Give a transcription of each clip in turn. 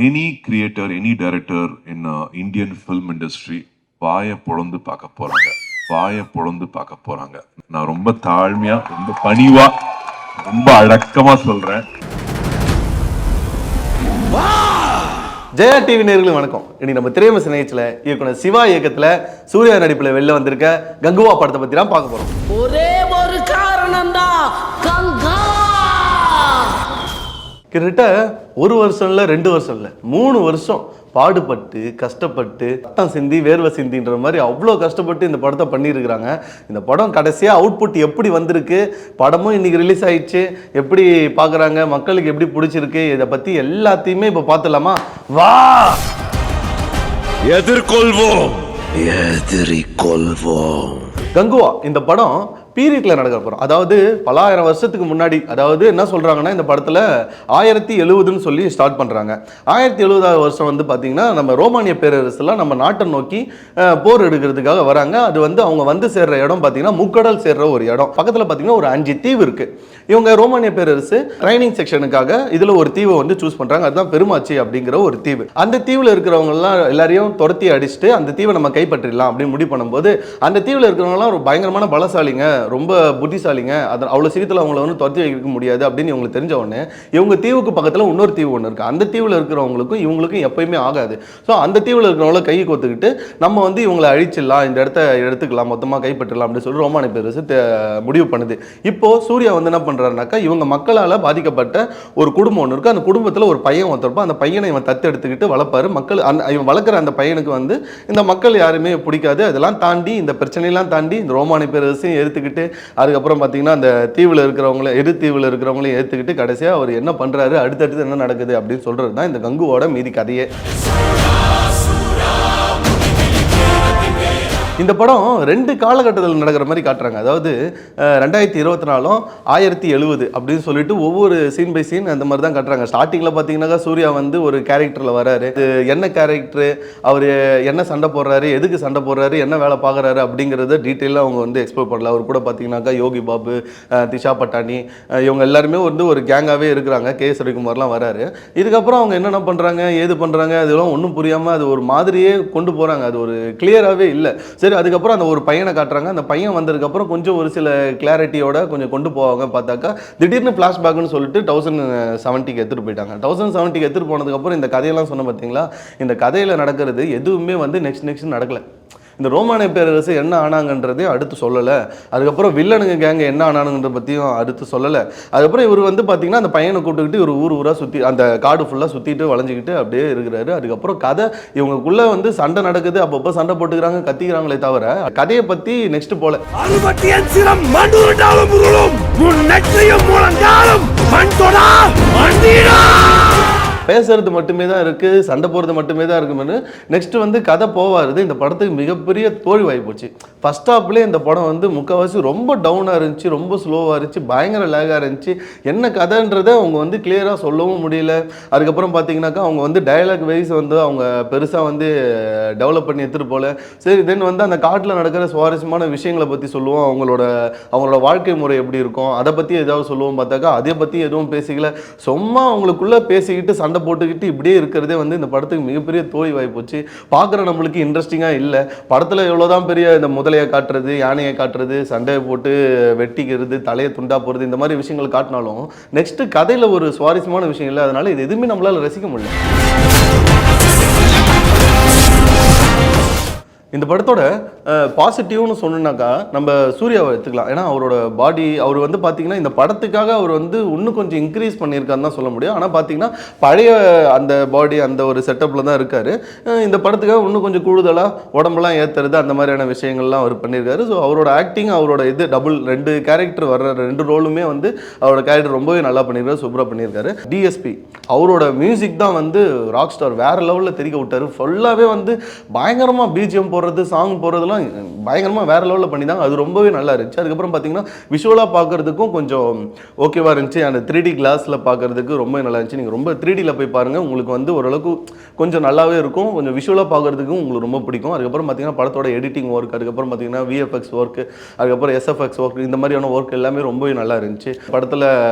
Any creator, any director in Indian film industry வாயை பொழந்து பார்க்க போறாங்க. நான் ரொம்ப தாழ்மையா, ரொம்ப பணிவா, ரொம்ப அடக்கமா சொல்றேன். ஜெயா டிவி நேயர்களுக்கு வணக்கம். இன்னைக்கு நம்ம திரையரசு நிகழ்ச்சியில இயக்குனர் சிவா இயக்கத்துல சூர்யா நடிப்புல வெளில வந்திருக்க கங்குவா படத்தை பத்தி தான் பார்க்க போறோம். ஒரே ஒரு காரணம் தான், கங்கா. கிட்டத்தட்ட 1 வருஷம் இல்ல, 2 வருஷம் இல்ல, 3 வருஷம் பாடுபட்டு கஷ்டப்பட்டு ரத்தம் சிந்தி வேர்வை சிந்தின்ற மாதிரி அவ்வளோ கஷ்டப்பட்டு இந்த படத்தை பண்ணியிருக்கிறாங்க. இந்த படம் கடைசியாக அவுட்புட் எப்படி வந்திருக்கு, படமும் இன்னைக்கு ரிலீஸ் ஆயிடுச்சு, எப்படி பார்க்குறாங்க, மக்களுக்கு எப்படி பிடிச்சிருக்கு, இதை பற்றி எல்லாத்தையுமே இப்போ பார்த்துலாமா? வா எதிர்கொள்வோம். கங்குவா இந்த படம் பீரியட்ல நடக்க போகிறோம். அதாவது பல ஆயிரம் வருஷத்துக்கு முன்னாடி, அதாவது என்ன சொல்கிறாங்கன்னா இந்த படத்தில் 1070ன்னு சொல்லி ஸ்டார்ட் பண்ணுறாங்க. 1070வது வருஷம் வந்து பார்த்திங்கன்னா நம்ம ரோமானிய பேரரசுலாம் நம்ம நாட்டை நோக்கி போர் எடுக்கிறதுக்காக வராங்க. அது வந்து அவங்க வந்து சேர்ற இடம் பார்த்திங்கன்னா முக்கடல் சேர்ற ஒரு இடம். பக்கத்தில் பார்த்திங்கன்னா ஒரு 5 தீவு இருக்குது. இவங்க ரோமானிய பேரரசு ட்ரைனிங் செக்ஷனுக்காக இதில் ஒரு தீவை வந்து சூஸ் பண்ணுறாங்க. அதுதான் பெருமாச்சி அப்படிங்கிற ஒரு தீவு. அந்த தீவில் இருக்கிறவங்கலாம் எல்லாரையும் துரத்தி அடிச்சுட்டு அந்த தீவை நம்ம கைப்பற்றிடலாம் அப்படின்னு முடிவு பண்ணும்போது அந்த தீவில் இருக்கிறவங்கலாம் ஒரு பயங்கரமான பலசாலிங்க, ரொம்ப புத்திசாலிங்க, அதை அவ்வளோ சீக்கிரத்தில் அவங்கள வந்து துரத்தி வைக்க முடியாது அப்படின்னு இவங்களுக்கு தெரிஞ்ச உடனே இவங்க தீவுக்கு பக்கத்தில் இன்னொரு தீவு ஒன்று இருக்குது. அந்த தீவில் இருக்கிறவங்களுக்கும் இவங்களுக்கும் எப்பயுமே ஆகாது. ஸோ அந்த தீவில் இருக்கிறவங்கள கை கோத்துக்கிட்டு நம்ம வந்து இவங்களை அழிச்சிடலாம், இந்த இடத்த எடுத்துக்கலாம், மொத்தமாக கைப்பற்றலாம் அப்படின்னு சொல்லி ரோமானிய பேரரசு முடிவு பண்ணுது. இப்போது சூர்யா வந்து என்ன பண்ணுறாருனாக்கா, இவங்க மக்களால் பாதிக்கப்பட்ட ஒரு குடும்பம் ஒன்று இருக்குது. அந்த குடும்பத்தில் ஒரு பையன் ஒருத்தருப்பா, அந்த பையனை இவன் தத்து எடுத்துக்கிட்டு வளர்ப்பாரு. மக்கள் இவன் வளர்க்குற அந்த பையனுக்கு வந்து இந்த மக்கள் யாருமே பிடிக்காது. அதெல்லாம் தாண்டி, இந்த பிரச்சனையெல்லாம் தாண்டி இந்த ரோமானிய பேரரசையும் எடுத்துக்கிட்டு அதுக்கப்புறம் பார்த்தீங்கன்னா அந்த தீவில் இருக்கிறவங்கள தீவில் இருக்கிறவங்களையும் ஏற்றுக்கிட்டு கடைசியாக அவர் என்ன பண்ணுறாரு, அடுத்தடுத்து என்ன நடக்குது அப்படின்னு சொல்கிறது தான் இந்த கங்குவோட மீதி கதையே. இந்த படம் 2 காலகட்டத்தில் நடக்கிற மாதிரி காட்டுறாங்க. அதாவது 2024 1070 அப்படின்னு சொல்லிட்டு ஒவ்வொரு சீன் பை சீன் அந்த மாதிரி தான் காட்டுறாங்க. ஸ்டார்டிங்கில் பார்த்தீங்கன்னாக்கா சூர்யா வந்து ஒரு கேரக்டரில் வராரு. என்ன கேரக்டரு, அவர் என்ன சண்டை போடுறாரு, எதுக்கு சண்டை போடுறாரு, என்ன வேலை பார்க்குறாரு அப்படிங்கிறத டீட்டெயிலாக அவங்க வந்து எக்ஸ்ப்ளோர் பண்ணல. அவர் கூட பார்த்தீங்கன்னாக்கா யோகி பாபு, திஷா பட்டானி, இவங்க எல்லாருமே வந்து ஒரு கேங்காகவே இருக்கிறாங்க. கே ரவிக்குமார்லாம் வராரு. இதுக்கப்புறம் அவங்க என்னென்ன பண்ணுறாங்க, ஏது பண்ணுறாங்க, அதெல்லாம் ஒன்றும் புரியாமல் அது ஒரு மாதிரியே கொண்டு போகிறாங்க. அது ஒரு கிளியராகவே இல்லை. அதுக்கப்புறம் அந்த ஒரு பையனை காட்டுறாங்க. அந்த பையன் வந்ததுக்கப்புறம் கொஞ்சம் ஒரு சில கிளாரிட்டியோட கொஞ்சம் கொண்டு போவாங்க. பார்த்தாக்கா திடீர்னு ஃப்ளாஷ்பேக்னு சொல்லிட்டு 1070க்கு எடுத்துகிட்டு போயிட்டாங்க. 1070க்கு எடுத்துகிட்டு போனதுக்கப்புறம் இந்த கதையெல்லாம் சொன்ன பார்த்தீங்களா, இந்த கதையில் நடக்கிறது எதுவுமே வந்து நெக்ஸ்ட் நடக்கலை. இந்த ரோமானிய பேரரசு என்ன ஆனாங்கன்றதையும் அடுத்து சொல்லலை. அதுக்கப்புறம் வில்லனுங்க கேங்க என்ன ஆனானுன்றதை பற்றியும் அடுத்து சொல்லலை. அதுக்கப்புறம் இவர் வந்து பார்த்தீங்கன்னா அந்த பையனை கூப்பிட்டுக்கிட்டு ஒரு ஊராக சுற்றி அந்த காடு ஃபுல்லாக சுற்றிட்டு வளைஞ்சிக்கிட்டு அப்படியே இருக்கிறாரு. அதுக்கப்புறம் கதை இவங்களுக்குள்ளே வந்து சண்டை நடக்குது, அப்பப்போ சண்டை போட்டுக்கிறாங்க, கத்திக்கிறாங்களே தவிர கதையை பற்றி நெக்ஸ்ட் போல. பேசுறது மட்டுமே தான் இருக்குது, சண்டை போகிறது மட்டுமே தான் இருக்குன்னு நெக்ஸ்ட் வந்து கதை போவாருது. இந்த படத்துக்கு மிகப்பெரிய தோல்வி வாய்ப்பு போச்சு. ஃபர்ஸ்ட் ஹாப்லேயே இந்த படம் வந்து முக்கால்வாசி ரொம்ப டவுனாக இருந்துச்சு, ரொம்ப ஸ்லோவாக இருந்துச்சு, பயங்கர லேகாக இருந்துச்சு. என்ன கதைன்றதை அவங்க வந்து கிளியராக சொல்லவும் முடியல. அதுக்கப்புறம் பார்த்தீங்கன்னாக்கா அவங்க வந்து டயலாக் வைஸ் வந்து அவங்க பெருசாக வந்து டெவலப் பண்ணி எடுத்துகிட்டு போல. சரி, தென் வந்து அந்த காட்டில் நடக்கிற சுவாரஸ்யமான விஷயங்களை பற்றி சொல்லுவோம், அவங்களோட வாழ்க்கை முறை எப்படி இருக்கும் அதை பற்றி ஏதாவது சொல்லுவோம். பார்த்தாக்கா அதை பற்றி எதுவும் பேசிக்கல. சும்மா அவங்களுக்குள்ளே பேசிக்கிட்டு சண்டை போட்டுக்கிட்டு இப்படியே இருக்கிறதே வந்து இந்த படத்துக்கு மிகப்பெரிய தோல்வி வாய்ப்பு போச்சு. பார்க்குற நம்மளுக்கு இன்ட்ரெஸ்டிங்காக இல்லை. படத்தில் எவ்வளோதான் பெரிய இந்த முதலையை காட்டுறது, யானையை காட்டுறது, சண்டையை போட்டு வெட்டிக்கிறது, தலையை துண்டா போகிறது, இந்த மாதிரி விஷயங்கள் காட்டினாலும் நெக்ஸ்ட் கதையில் ஒரு சுவாரஸ்யமான விஷயம் இல்லை. அதனால இது எதுவுமே நம்மளால் ரசிக்க முடியல. இந்த படத்தோட பாசிட்டிவ்னு சொன்னாக்கா நம்ம சூர்யாவை எடுத்துக்கலாம். ஏன்னா அவரோட பாடி, அவர் வந்து பார்த்தீங்கன்னா இந்த படத்துக்காக அவர் வந்து இன்னும் கொஞ்சம் இன்க்ரீஸ் பண்ணியிருக்காருன்னு தான் சொல்ல முடியும். ஆனால் பார்த்தீங்கன்னா பழைய அந்த பாடி அந்த ஒரு செட்டப்பில் தான் இருக்கார். இந்த படத்துக்காக இன்னும் கொஞ்சம் கூடுதலாக உடம்புலாம் ஏற்றுறது அந்த மாதிரியான விஷயங்கள்லாம் அவர் பண்ணியிருக்காரு. ஸோ அவரோட ஆக்டிங், அவரோட இது டபுள் 2 கேரக்டர் வர்ற 2 ரோலுமே வந்து அவரோட கேரக்டர் ரொம்பவே நல்லா பண்ணியிருக்காரு, சூப்பராக பண்ணியிருக்காரு. டிஎஸ்பி அவரோட மியூசிக் தான் வந்து ராக் ஸ்டார் வேறு லெவலில் தெரிவிக்க விட்டார். ஃபுல்லாகவே வந்து பயங்கரமாக பிஜிஎம் போடுறது சாங் போடுறதுலாம் பயங்கரமாக வேற லெவலில் பண்ணி தான் அது ரொம்பவே நல்லா இருந்துச்சு. அதுக்கப்புறம் பார்த்தீங்கன்னா விஷுவலாக பார்க்கறதுக்கும் கொஞ்சம் ஓகேவா இருந்துச்சு. அந்த 3D கிளாஸில் பார்க்கறதுக்கு ரொம்ப நல்லா இருந்துச்சு. நீங்கள் ரொம்ப 3Dயில் போய் பாருங்கள், உங்களுக்கு வந்து ஓரளவுக்கு கொஞ்சம் நல்லாவே இருக்கும். கொஞ்சம் விஷுவலாக பார்க்கறதுக்கும் உங்களுக்கு ரொம்ப பிடிக்கும். அதுக்கப்புறம் பார்த்தீங்கன்னா படத்தோட எடிட்டிங் ஒர்க், அதுக்கப்புறம் பார்த்தீங்கன்னா VFX ஒர்க், அதுக்கப்புறம் SFX ஒர்க், இந்த மாதிரியான ஒர்க் எல்லாமே ரொம்பவே நல்லா இருந்துச்சு. படத்தில்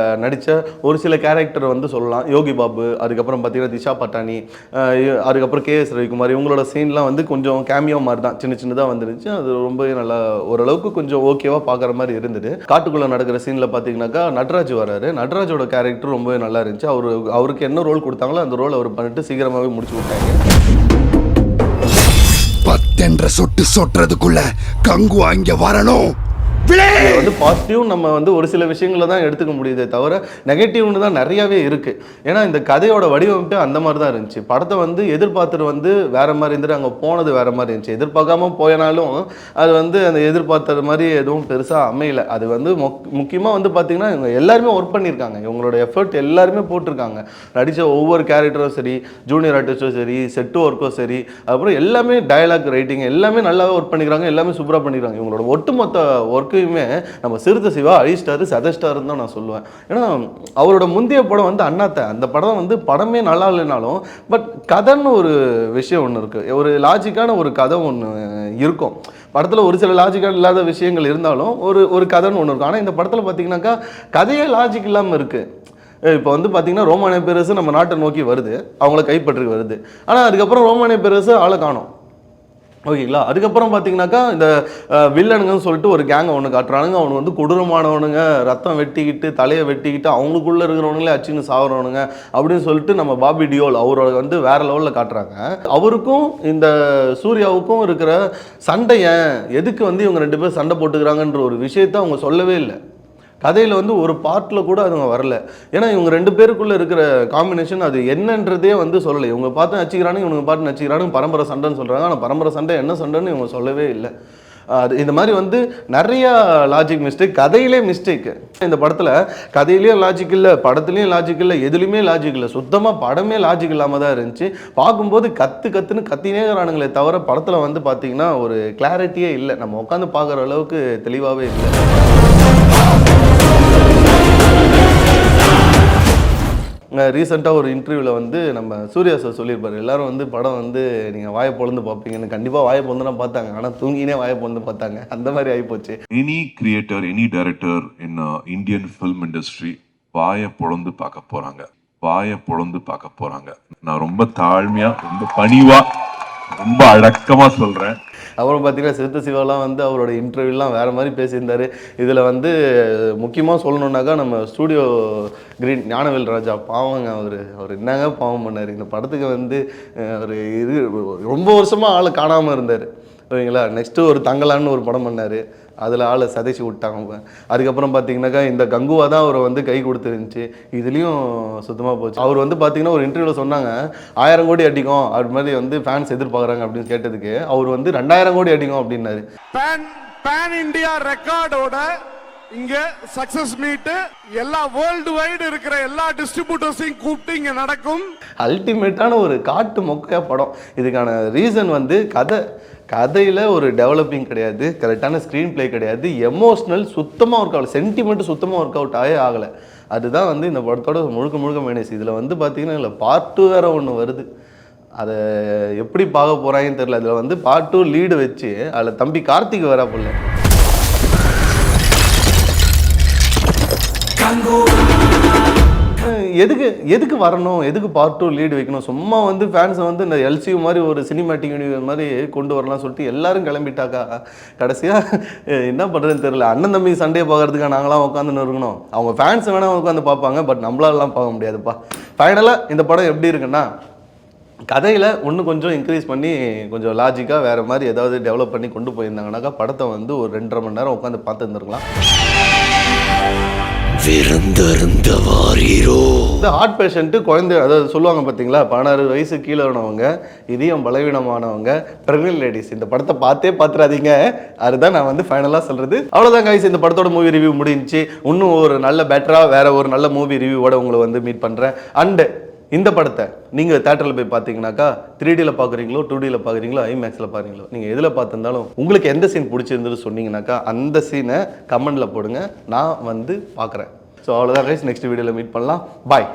நடித்த ஒரு சில கேரக்டர் வந்து சொல்லலாம். யோகி பாபு, அதுக்கப்புறம் பார்த்தீங்கன்னா திஷா பட்டானி, அதுக்கப்புறம் KS ரவிக்குமார், இவங்களோட சீன்லாம் வந்து கொஞ்சம் கேமியோ மாதிரி தான் சின்ன சின்னதாக வந்துருந்துச்சு. அது ரொம்பவே நல்லா ஓரளவுக்கு கொஞ்சம் ஓகேவாக பார்க்குற மாதிரி இருந்தது. காட்டுக்குள்ளே நடக்கிற சீனில் பார்த்தீங்கன்னாக்கா நட்ராஜ் வராரு. நட்ராஜோட கேரக்டர் ரொம்பவே நல்லா இருந்துச்சு. அவருக்கு என்ன ரோல் கொடுத்தாங்களோ அந்த ரோல் அவர் பண்ணிட்டு சீக்கிரமாகவே முடிச்சு விட்டாங்க. 10 என்ற சொட்டு சொட்டுறதுக்குள்ள கங்கு அங்க வரணும். வந்து பாசிட்டிவ் நம்ம வந்து ஒரு சில விஷயங்களை தான் எடுத்துக்க முடியுதே தவிர நெகட்டிவ்னு தான் நிறையாவே இருக்கு. ஏன்னா இந்த கதையோட வடிவமைப்பு அந்த மாதிரி தான் இருந்துச்சு. படத்தை வந்து எதிர்பார்த்துட்டு வந்து வேற மாதிரி இருந்துட்டு அங்கே போனது வேற மாதிரி இருந்துச்சு. எதிர்பார்க்காம போயனாலும் அது வந்து அந்த எதிர்பார்த்தது மாதிரி எதுவும் பெருசாக அமையல. அது வந்து முக்கியமாக வந்து பார்த்தீங்கன்னா இவங்க எல்லாருமே ஒர்க் பண்ணியிருக்காங்க. இவங்களோட எஃபர்ட் எல்லாருமே போட்டிருக்காங்க. நடித்த ஒவ்வொரு கேரக்டரும் சரி, ஜூனியர் ஆர்டிஸ்டும் சரி, செட்டு ஒர்க்கும் சரி, அப்புறம் எல்லாமே டயலாக் ரைட்டிங் எல்லாமே நல்லாவே ஒர்க் பண்ணிக்கிறாங்க. எல்லாமே சூப்பராக பண்ணிக்கிறாங்க. இவங்களோட ஒட்டுமொத்த ஒர்க்கையுமே நம்ம சிறுத்தை சிவா அழிஸ்டாரு சதஸ்டாருன்னு தான் நான் சொல்லுவேன். ஏன்னா அவரோட முந்தைய படம் வந்து அண்ணாத்த, அந்த படம் வந்து படமே நல்லா இல்லைனாலும் பட் கதைன்னு ஒரு விஷயம் ஒன்று இருக்குது. ஒரு லாஜிக்கான ஒரு கதை ஒன்று இருக்கும். படத்தில் ஒரு சில லாஜிக்கான இல்லாத விஷயங்கள் இருந்தாலும் ஒரு கதைன்னு ஒன்று இருக்கும். ஆனால் இந்த படத்தில் பார்த்தீங்கன்னாக்கா கதையே லாஜிக் இல்லாமல் இருக்குது. இப்போ வந்து பார்த்தீங்கன்னா ரோமானிய பேரரசு நம்ம நாட்டை நோக்கி வருது, அவங்கள கைப்பற்றி வருது. ஆனால் அதுக்கப்புறம் ரோமானிய பேரரசு ஆளை காணோம். ஓகேங்களா? அதுக்கப்புறம் பார்த்தீங்கன்னாக்கா இந்த வில்லனுங்கன்னு சொல்லிட்டு ஒரு கேங்கை ஒன்று காட்டுறானுங்க. அவனுக்கு வந்து கொடூரமானவனுங்க, ரத்தம் வெட்டிக்கிட்டு தலையை வெட்டிக்கிட்டு அவங்களுக்குள்ளே இருக்கிறவனுங்களே அச்சின்னு சாகுறவனுங்க அப்படின்னு சொல்லிட்டு நம்ம பாபி டியோல் அவரோட வந்து வேற லெவலில் காட்டுறாங்க. அவருக்கும் இந்த சூர்யாவுக்கும் இருக்கிற சண்டையை எதுக்கு வந்து இவங்க 2 பேர் சண்டை போட்டுக்கிறாங்கன்ற ஒரு விஷயத்த அவங்க சொல்லவே இல்லை. கதையில் வந்து ஒரு பார்ட்டில் கூட அதுங்க வரல. ஏன்னா இவங்க 2 பேருக்குள்ளே இருக்கிற காம்பினேஷன் அது என்னன்றதே வந்து சொல்லலை. இவங்க பார்த்து நச்சிக்கிறானுங்க, இவங்க பார்த்து நச்சிக்கிறானுங்க, பரம்பரை சண்டைன்னு சொல்கிறாங்க. ஆனால் பரம்பரை சண்டை என்ன சண்டைன்னு இவங்க சொல்லவே இல்லை. அது இந்த மாதிரி வந்து நிறையா லாஜிக் மிஸ்டேக், கதையிலே மிஸ்டேக்கு. இந்த படத்தில் கதையிலையும் லாஜிக் இல்லை, படத்துலையும் லாஜிக் இல்லை, எதுலையுமே லாஜிக் இல்லை. சுத்தமாக படமே லாஜிக் இல்லாமல் தான் இருந்துச்சு. பார்க்கும்போது கத்துன்னு கத்தினே இருக்கிறானுங்களே தவிர படத்தில் வந்து பார்த்தீங்கன்னா ஒரு கிளாரிட்டியே இல்லை. நம்ம உட்காந்து பார்க்குற அளவுக்கு தெளிவாகவே இல்லை. ரீசெண்டாக ஒரு இன்டர்வியூவில் வந்து நம்ம சூர்யா சார் சொல்லியிருப்பார், எல்லாரும் வந்து படம் வந்து நீங்கள் வாயை பொழுந்து பார்ப்பீங்கன்னு. கண்டிப்பாக வாயை பொழுந்து தான் பார்த்தாங்க, ஆனால் தூங்கினே வாயை பொழுந்து பார்த்தாங்க. அந்த மாதிரி ஆகிப்போச்சு. Any creator, any director in Indian film industry வாயை பொழுந்து பார்க்க போறாங்க, வாயை பொழுந்து பார்க்க போறாங்க. நான் ரொம்ப தாழ்மையா, ரொம்ப பணிவா, ரொம்ப அடக்கமா சொல்றேன். அப்புறம் பார்த்தீங்கன்னா சிறுத்தை சிவாலாம் வந்து அவரோட இன்டர்வியூலாம் வேறு மாதிரி பேசியிருந்தார். இதில் வந்து முக்கியமாக சொல்லணுன்னாக்கா நம்ம ஸ்டூடியோ கிரீன் ஞானவேல் ராஜா பாவங்க. அவர் என்னங்க பாவம் பண்ணார் இந்த படத்துக்கு வந்து. அவர் இது ரொம்ப வருஷமாக ஆளை காணாமல் இருந்தார். ஓகேங்களா? நெக்ஸ்ட்டு ஒரு தங்கலான்னு ஒரு படம் பண்ணார், அதில் ஆளை சதைச்சி விட்டாங்க. அதுக்கப்புறம் பார்த்தீங்கன்னாக்கா இந்த கங்குவா தான் அவரை வந்து கை கொடுத்துருந்துச்சு. இதுலேயும் சுத்தமாக போச்சு. அவர் வந்து பார்த்தீங்கன்னா ஒரு இன்டர்வியூவில் சொன்னாங்க 1000 கோடி அடிக்கும் அது மாதிரி வந்து ஃபேன்ஸ் எதிர்பார்க்குறாங்க அப்படின்னு கேட்டதுக்கு அவர் வந்து 2000 கோடி அடிக்கும் அப்படின்னாரு. பேன் இந்தியா ரெக்கார்டோட இங்க சக்சஸ் மீட் எல்லா வேர்ல்டு வைடு இருக்கிற எல்லா டிஸ்ட்ரிபியூட்டர்ஸையும் கூப்பிட்டு இங்க நடக்கும். அல்டிமேட்டான ஒரு காட்டு மொக்க படம். இதுக்கான ரீசன் வந்து கதையில் ஒரு டெவலப்பிங் கிடையாது, கரெக்டான ஸ்க்ரீன் பிளே கிடையாது, எமோஷ்னல் சுத்தமாக ஒர்க் ஆகலை, சென்டிமெண்ட் சுத்தமாக ஒர்க் அவுட் ஆகலை. அதுதான் வந்து இந்த படத்தோட முழுக்க மைனஸ். இதில் வந்து பார்த்தீங்கன்னா இல்லை பார்ட் 2 வேறு ஒன்று வருது. அதை எப்படி பார்க்க போகிறாங்கன்னு தெரியல. அதில் வந்து பார்ட் 2 லீடு வச்சு அதில் தம்பி கார்த்திக் வரா போல. எதுக்கு வரணும், எதுக்கு பார்ட் 2 லீடு வைக்கணும்? சும்மா வந்து ஃபேன்ஸை வந்து இந்த எல்சியூ மாதிரி ஒரு சினிமேட்டிக் யூனிவர்ஸ் மாதிரி கொண்டு வரலாம் சொல்லிட்டு எல்லாரும் கிளம்பிட்டாக்கா கடைசியாக என்ன பண்ணுறதுன்னு தெரியல. அண்ணன் தம்பி சண்டையை பார்க்கறதுக்காக நாங்களாம் உட்காந்துன்னு இருக்கணும். அவங்க ஃபேன்ஸ் வேணால் உட்காந்து பார்ப்பாங்க, பட் நம்மளாலாம் பார்க்க முடியாதுப்பா. ஃபைனலாக இந்த படம் எப்படி இருக்குன்னா, கதையில் இன்னும் கொஞ்சம் இன்க்ரீஸ் பண்ணி கொஞ்சம் லாஜிக்காக வேறு மாதிரி ஏதாவது டெவலப் பண்ணி கொண்டு போயிருந்தாங்கனாக்கா படத்தை வந்து ஒரு 2.5 மணி நேரம் உட்காந்து பார்த்து இருந்திருக்கலாம். இந்த ஹார்ட் பேஷண்ட்டு குழந்தை, அதாவது சொல்லுவாங்க பார்த்தீங்களா, 16 வயசு கீழே உள்ளவங்க, இதயம் பலவீனமானவங்க, பிரெக்னன்ட் லேடிஸ் இந்த படத்தை பார்த்துறாதீங்க. அதுதான் நான் வந்து ஃபைனலாக சொல்கிறது. அவ்வளோதான் கைஸ், இந்த படத்தோட மூவி ரிவ்யூ முடிஞ்சிச்சு. இன்னும் ஒரு நல்ல பெட்டராக வேறு ஒரு நல்ல மூவி ரிவ்யூவோட உங்களை வந்து மீட் பண்ணுறேன். அண்டு இந்த படத்தை நீங்கள் தேட்டரில் போய் பார்த்தீங்கன்னாக்கா 3Dயில் பார்க்குறீங்களோ 2Dயில் பார்க்குறீங்களோ ஐமேக்ஸில் பார்க்குறீங்களோ நீங்கள் எதில் பார்த்துருந்தாலும் உங்களுக்கு எந்த சீன் பிடிச்சிருந்தது சொன்னீங்கன்னாக்கா அந்த சீனை கமெண்டில் போடுங்க, நான் வந்து பார்க்குறேன். ஸோ அவ்வளோதான் கைஸ், நெக்ஸ்ட் வீடியோவில் மீட் பண்ணலாம். பாய்.